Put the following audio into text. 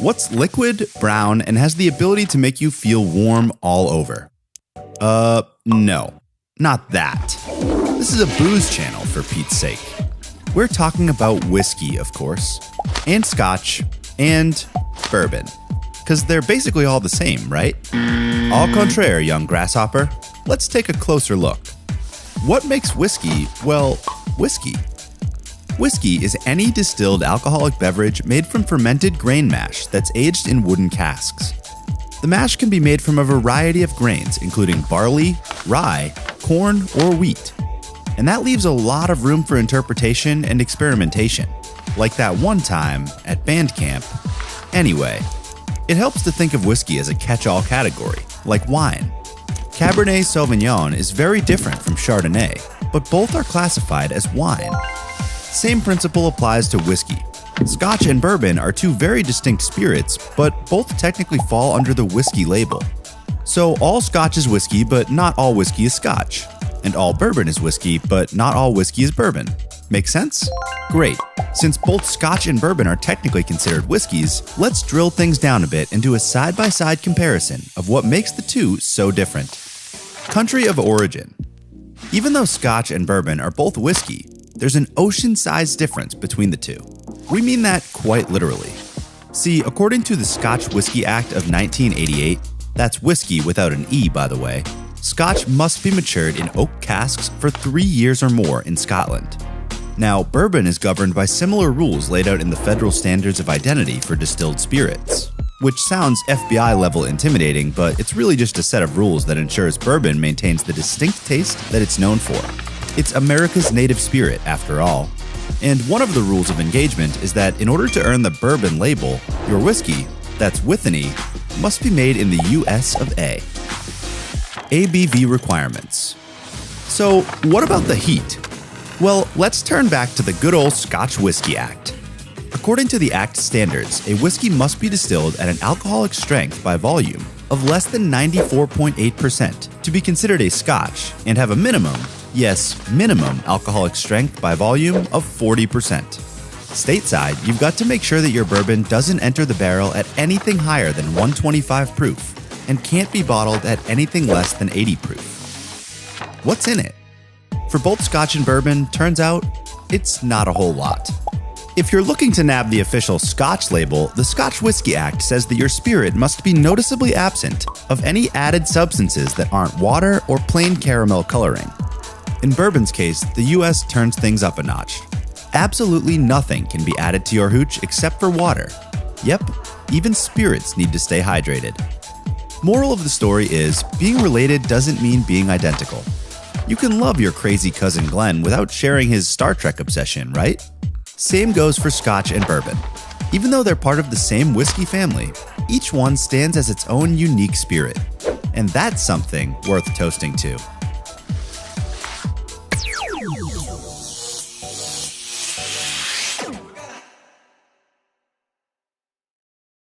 What's liquid, brown, and has the ability to make you feel warm all over? No. Not that. This is a booze channel, for Pete's sake. We're talking about whiskey, of course, and scotch, and bourbon. Because they're basically all the same, right? Au contraire, young grasshopper. Let's take a closer look. What makes whiskey, well, whiskey? Whiskey is any distilled alcoholic beverage made from fermented grain mash that's aged in wooden casks. The mash can be made from a variety of grains, including barley, rye, corn, or wheat. And that leaves a lot of room for interpretation and experimentation, like that one time at band camp. Anyway, it helps to think of whiskey as a catch-all category, like wine. Cabernet Sauvignon is very different from Chardonnay, but both are classified as wine. Same principle applies to whiskey. Scotch and bourbon are two very distinct spirits, but both technically fall under the whiskey label. So all scotch is whiskey, but not all whiskey is scotch. And all bourbon is whiskey, but not all whiskey is bourbon. Make sense? Great. Since both scotch and bourbon are technically considered whiskeys, let's drill things down a bit and do a side-by-side comparison of what makes the two so different. Country of origin. Even though scotch and bourbon are both whiskey, there's an ocean-sized difference between the two. We mean that quite literally. See, according to the Scotch Whisky Act of 1988, that's whiskey without an E, by the way, scotch must be matured in oak casks for 3 years or more in Scotland. Now, bourbon is governed by similar rules laid out in the Federal Standards of Identity for Distilled Spirits, which sounds FBI-level intimidating, but it's really just a set of rules that ensures bourbon maintains the distinct taste that it's known for. It's America's native spirit, after all. And one of the rules of engagement is that in order to earn the bourbon label, your whiskey, that's with an E, must be made in the US of A. ABV requirements. So, what about the heat? Well, let's turn back to the good old Scotch Whisky Act. According to the Act standards, a whiskey must be distilled at an alcoholic strength by volume of less than 94.8% to be considered a Scotch and have a minimum, yes, minimum alcoholic strength by volume of 40%. Stateside, you've got to make sure that your bourbon doesn't enter the barrel at anything higher than 125 proof and can't be bottled at anything less than 80 proof. What's in it? For both Scotch and bourbon, turns out, it's not a whole lot. If you're looking to nab the official Scotch label, the Scotch Whisky Act says that your spirit must be noticeably absent of any added substances that aren't water or plain caramel coloring. In bourbon's case, the US turns things up a notch. Absolutely nothing can be added to your hooch except for water. Yep, even spirits need to stay hydrated. Moral of the story is, being related doesn't mean being identical. You can love your crazy cousin Glenn without sharing his Star Trek obsession, right? Same goes for Scotch and bourbon. Even though they're part of the same whiskey family, each one stands as its own unique spirit. And that's something worth toasting to.